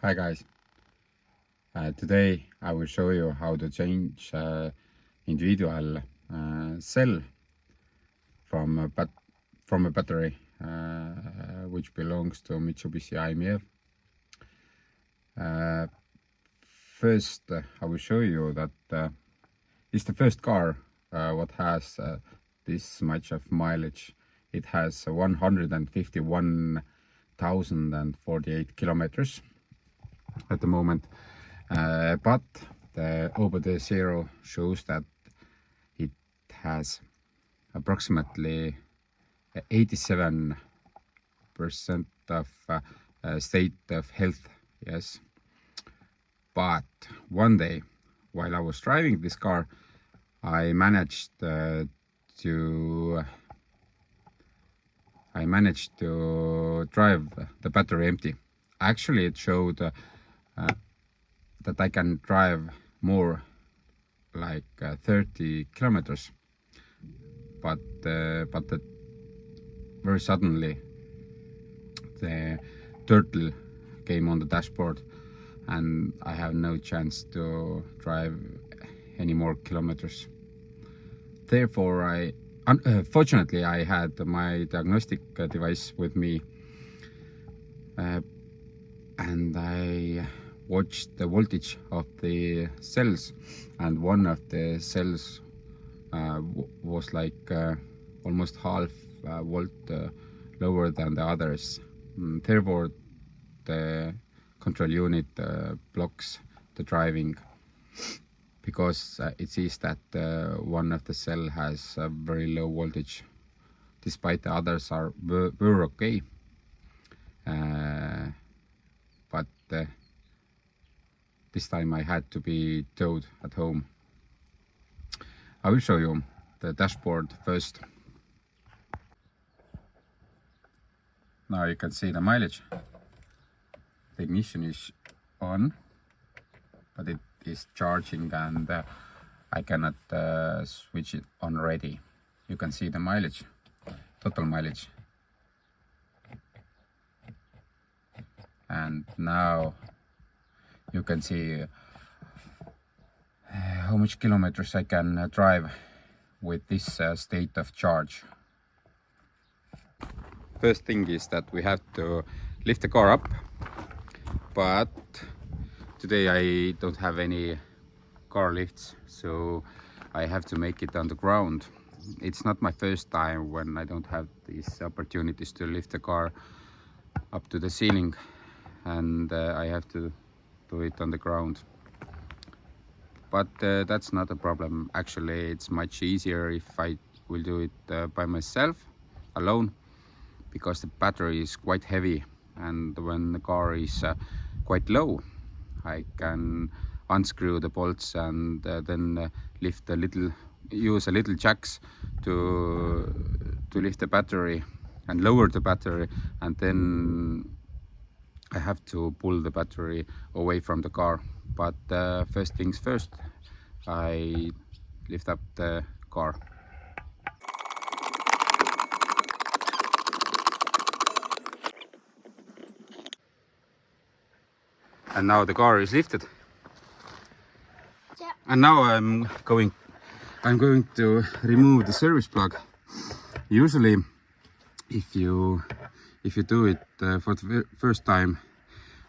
Hi guys, today I will show you how to change individual cell from a battery which belongs to Mitsubishi iMiev. First, I will show you that it's the first car what has this much of mileage. It has 151,048 kilometers at the moment, but the over the zero shows that it has approximately 87% of state of health. Yes, but one day while I was driving this car, I managed to drive the battery empty. Actually, it showed that I can drive more, like 30 kilometers, but very suddenly the turtle came on the dashboard and I have no chance to drive any more kilometers. Therefore, fortunately I had my diagnostic device with me, and I watched the voltage of the cells, and one of the cells was like almost half volt lower than the others. Therefore, the control unit blocks the driving, because it sees that one of the cell has a very low voltage, despite the others were okay. But this time I had to be towed at home. I will show you the dashboard first. Now you can see the mileage. The ignition is on, but it is charging, and I cannot switch it on ready. You can see the mileage, total mileage. And now you can see how much kilometers I can drive with this state of charge. First thing is that we have to lift the car up, but today I don't have any car lifts, so I have to make it on the ground. It's not my first time when I don't have these opportunities to lift the car up to the ceiling, and I have to do it on the ground. But that's not a problem. Actually, it's much easier if I will do it by myself, alone, because the battery is quite heavy, and when the car is quite low, I can unscrew the bolts and then use a little jacks to lift the battery and lower the battery, and then I have to pull the battery away from the car. But first things first, I lift up the car. And now the car is lifted. Yeah. And now I'm going to remove the service plug. Usually, if you do it for the first time,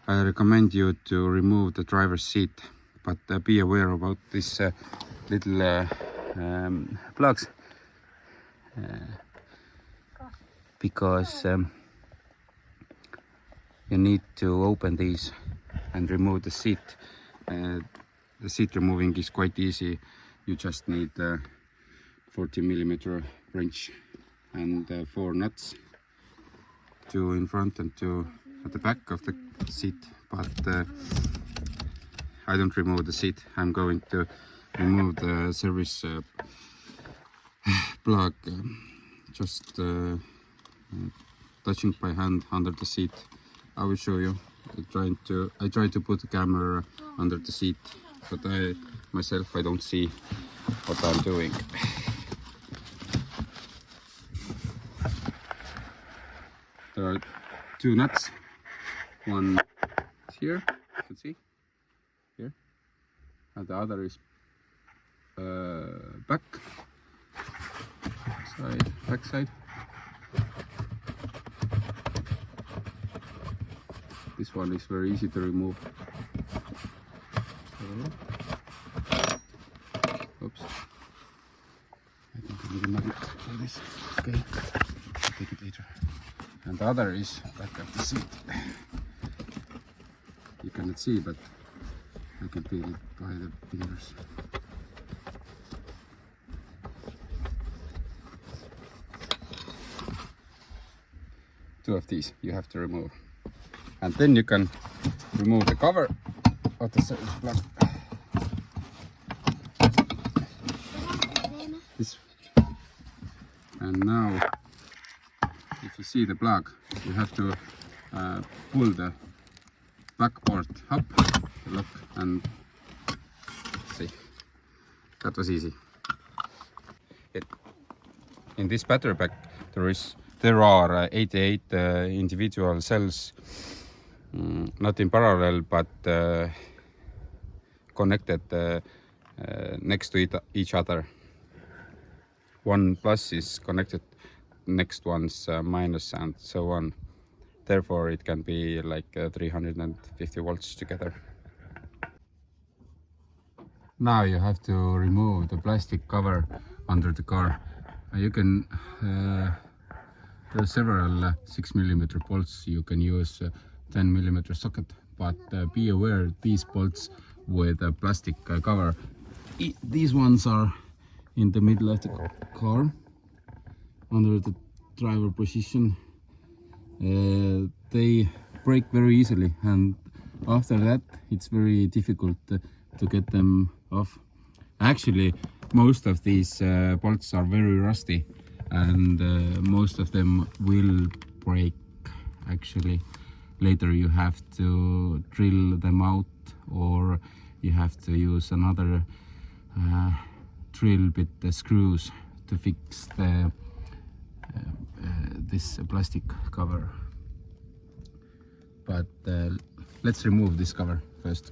I recommend you to remove the driver's seat, but be aware about these little plugs, because you need to open these and remove the seat. The seat removing is quite easy. You just need a 40mm wrench and 4 nuts, 2 in front and 2 at the back of the seat. But I don't remove the seat. I'm going to remove the service plug, just touching by hand under the seat. I will show you. I try to put the camera under the seat, but I don't see what I'm doing. There are 2 nuts, one here can see here, and the other is back side. This one is very easy to remove. Oops. I think I need a magnet for this. Okay, I'll take it later. And the other is back of the seat. You cannot see, but I can feel it by the fingers. Two of these you have to remove. And then you can remove the cover of the service plug. This. And now, if you see the plug, you have to pull the back part up, the lock, and see. That was easy. In this battery pack, there are 88 individual cells, not in parallel, but connected next to each other. One plus is connected, next one's minus, and so on. Therefore, it can be like 350 volts together. Now you have to remove the plastic cover under the car. You can there are several 6mm bolts. You can use 10mm socket, but be aware these bolts with a plastic cover. These ones are in the middle of the car, under the driver position. They break very easily, and after that it's very difficult to get them off. Actually, most of these bolts are very rusty, and most of them will break. Actually, later you have to drill them out, or you have to use another drill with the screws to fix the this plastic cover. But let's remove this cover first.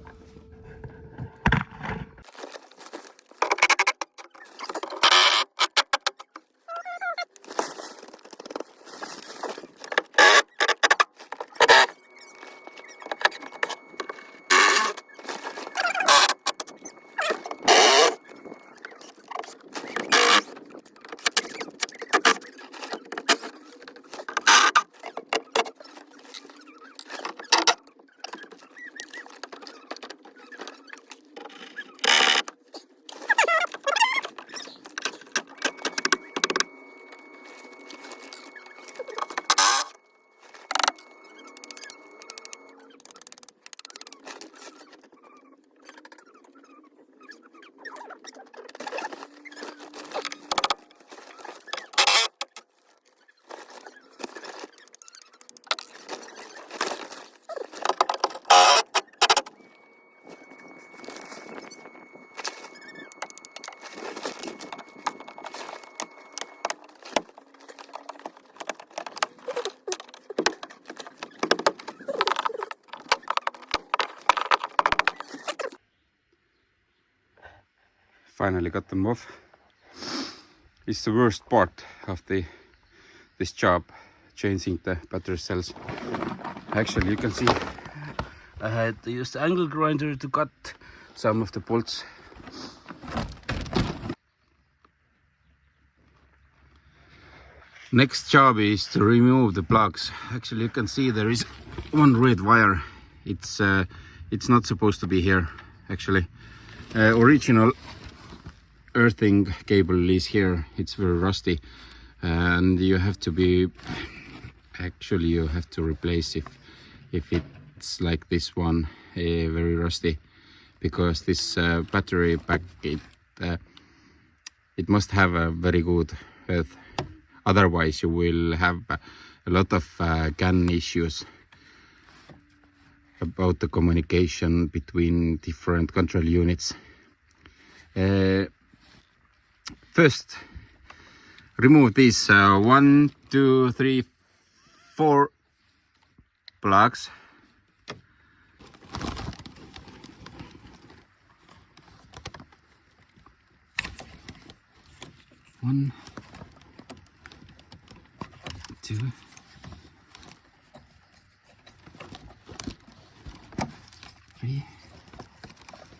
Finally got them off. It's the worst part of this job, changing the battery cells. Actually, you can see I had to use the angle grinder to cut some of the bolts. Next job is to remove the plugs. Actually, you can see there is one red wire. It's not supposed to be here. Actually, original earthing cable is here. It's very rusty, and you have to replace if it's like this one, very rusty, because this battery pack, it must have a very good earth. Otherwise you will have a lot of CAN issues about the communication between different control units. First, remove these 1, 2, 3, 4 plugs. 1, 2, 3,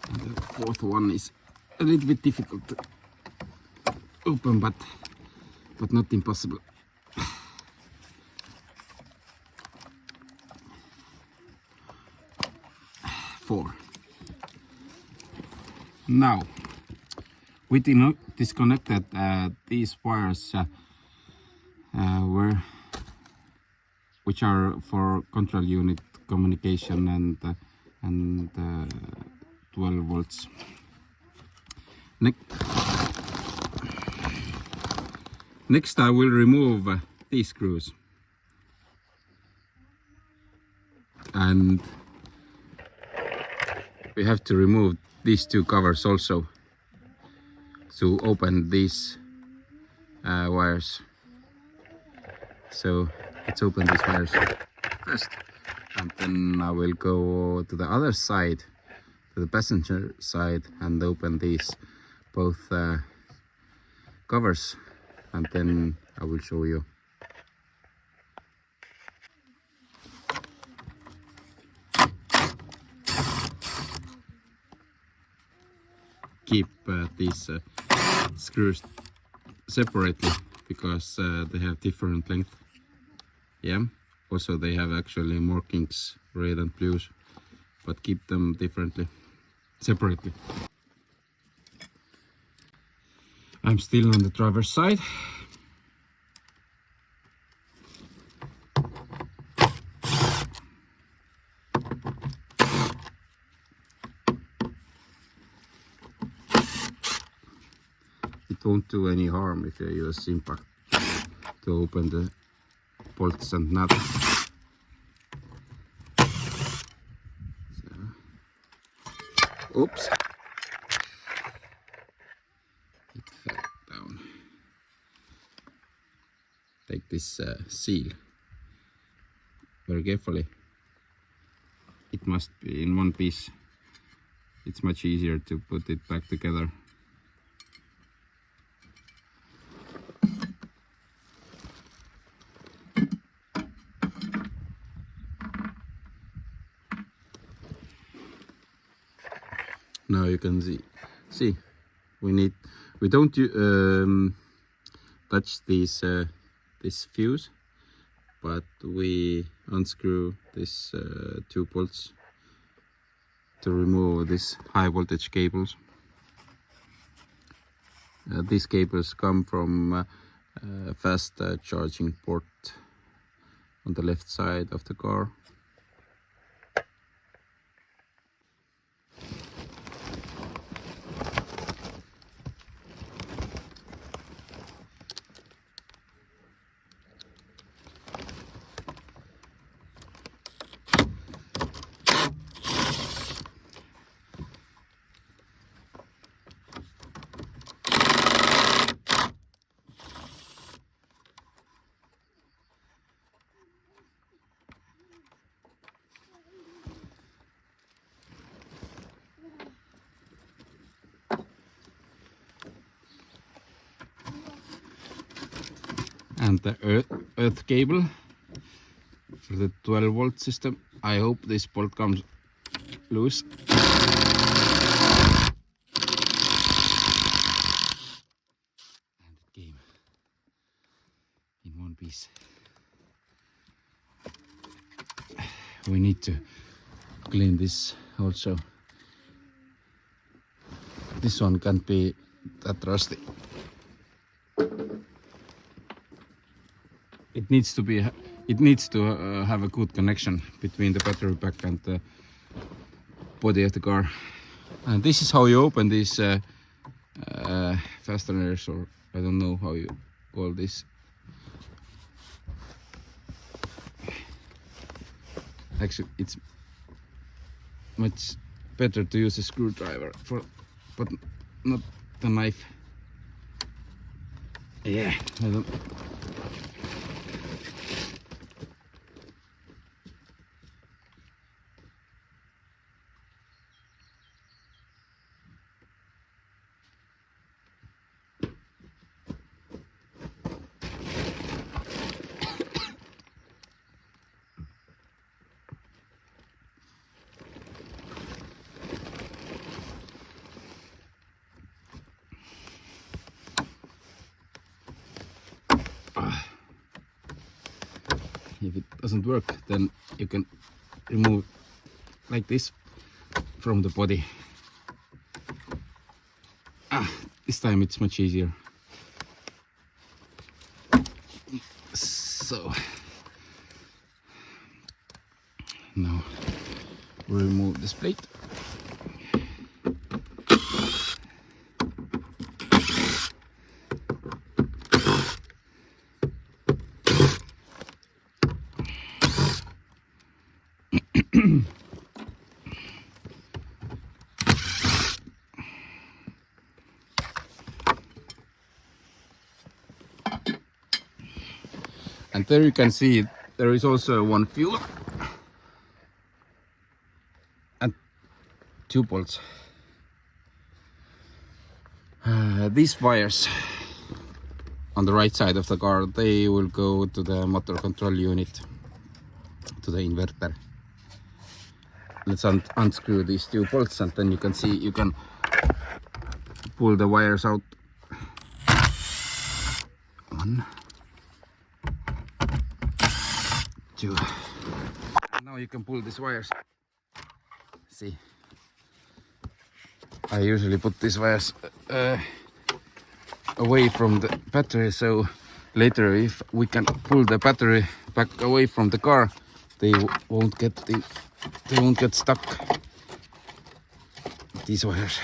and the fourth one is a little bit difficult to open, but not impossible. 4. Now we disconnected these wires which are for control unit communication and 12 volts. Next I will remove these screws, and we have to remove these 2 covers also to open these wires. So let's open these wires first, and then I will go to the other side, to the passenger side, and open these both covers, and then I will show you. Keep these screws separately because they have different length. Yeah, also they have actually markings, red and blues, but keep them separately. I'm still on the driver's side. It won't do any harm if you use impact to open the bolts and nuts. So, oops, it fell down. Take this seal very carefully. It must be in one piece. It's much easier to put it back together. Now you can see we don't touch this fuse, but we unscrew this 2 bolts to remove these high voltage cables. These cables come from fast charging port on the left side of the car. And the earth cable for the 12 volt system. I hope this bolt comes loose. And it came in one piece. We need to clean this also. This one can't be that rusty. It needs to have a good connection between the battery pack and the body of the car. And this is how you open these fasteners, or I don't know how you call this. Actually, it's much better to use a screwdriver but not the knife. Yeah, I don't. doesn't work, then you can remove like this from the body. This time it's much easier. So now we remove this plate. And there you can see there is also one fuel and 2 bolts. These wires on the right side of the car, they will go to the motor control unit, to the inverter. Let's unscrew these 2 bolts, and then you can see you can pull the wires out. 1, 2. And now you can pull these wires. See, I usually put these wires away from the battery, so later if we can pull the battery back away from the car, they won't get stuck, these wires.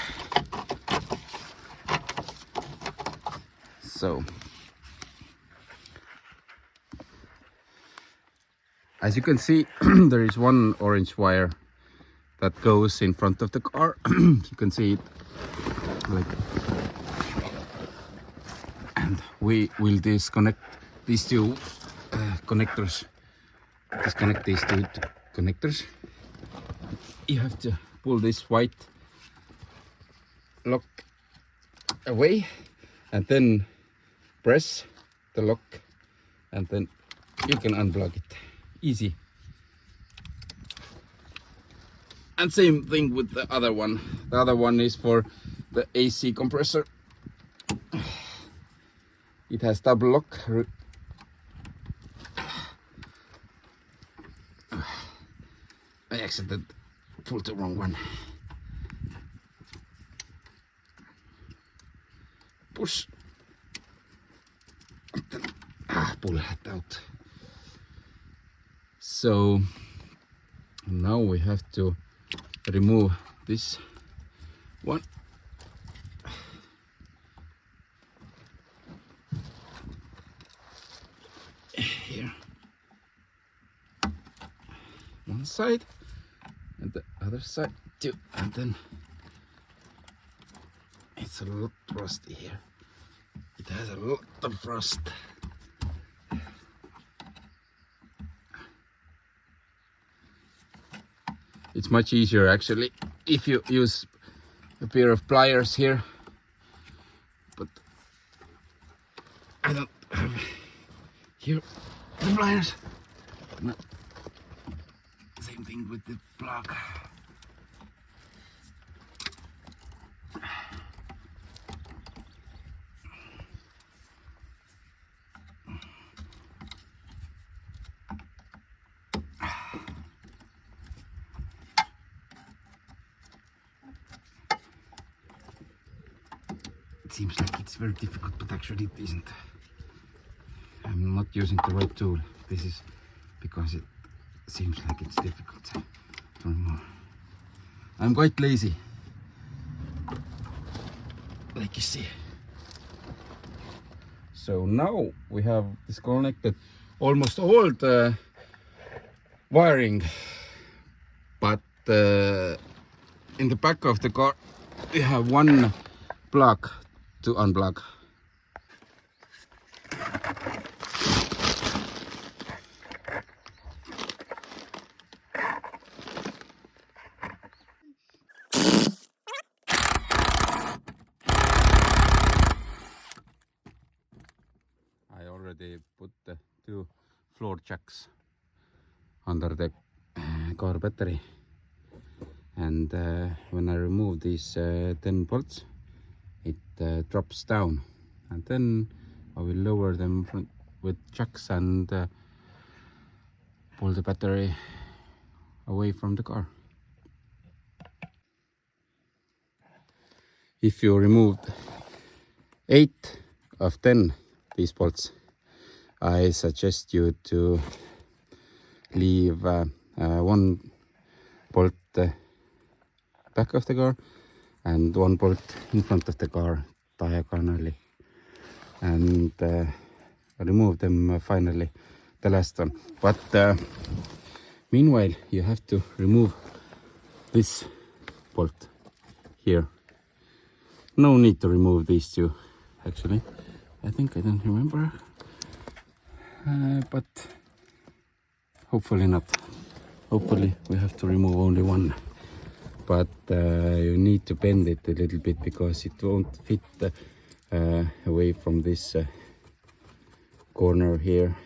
So as you can see, there is one orange wire that goes in front of the car. You can see it like, and we will disconnect these 2 connectors. Disconnect these 2 connectors. You have to pull this white lock away and then press the lock, and then you can unplug it. Easy. And same thing with the other one. The other one is for the AC compressor. It has double lock. I accidentally pulled the wrong one. Push. Pull that out. So now we have to remove this one. Here. One side and the other side too. And then it's a lot rusty here. It has a lot of rust. It's much easier actually if you use a pair of pliers here, but I don't have here the pliers. No. Same thing with the plug. It seems like it's very difficult, but actually it isn't. I'm not using the right tool. This is because it seems like it's difficult to remove. I'm quite lazy, like you see. So now we have disconnected almost all the wiring, but in the back of the car we have one plug to unplug. I already put the 2 floor jacks under the car battery, and when I remove these 10 bolts, it drops down, and then I will lower them with jacks and pull the battery away from the car. If you removed 8 of 10 these bolts, I suggest you to leave one bolt back of the car and one bolt in front of the car diagonally, and remove them finally, the last one. But meanwhile you have to remove this bolt here. No need to remove these two, actually. I think I don't remember, but hopefully not. Hopefully we have to remove only one, but you need to bend it a little bit because it won't fit away from this corner here.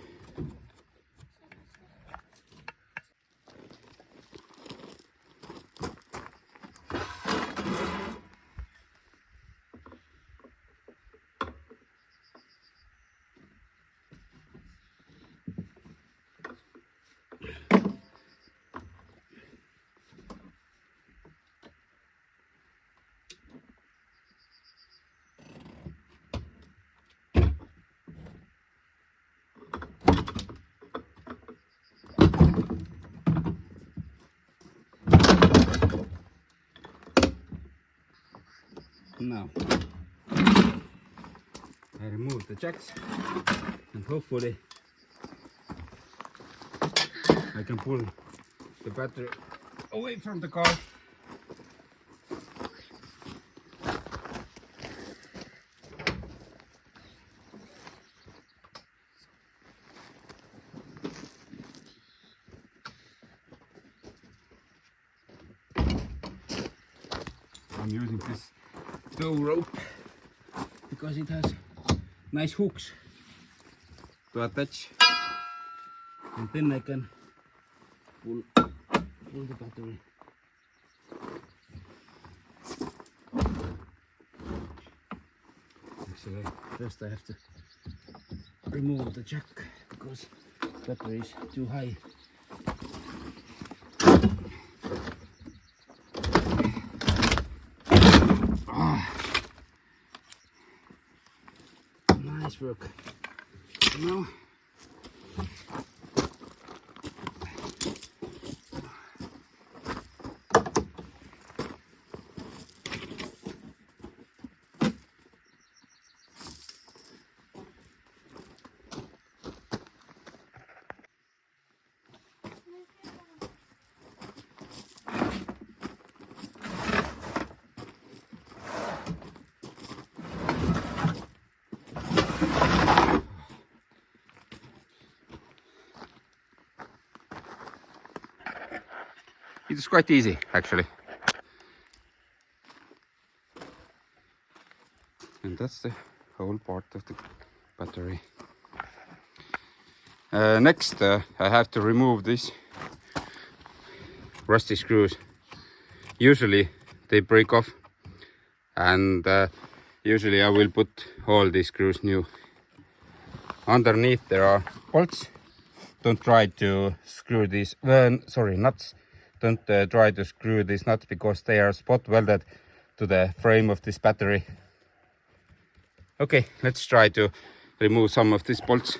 Now I remove the jacks and hopefully I can pull the battery away from the car. I'm using this tow rope because it has nice hooks to attach, and then I can pull the battery. Actually, first I have to remove the jack because the battery is too high. Nice work. Now it is quite easy, actually. And that's the whole part of the battery. Next, I have to remove these rusty screws. Usually they break off, and usually I will put all these screws new. Underneath there are bolts. Don't try to screw these, nuts. Don't try to screw these nuts because they are spot welded to the frame of this battery. Okay, let's try to remove some of these bolts.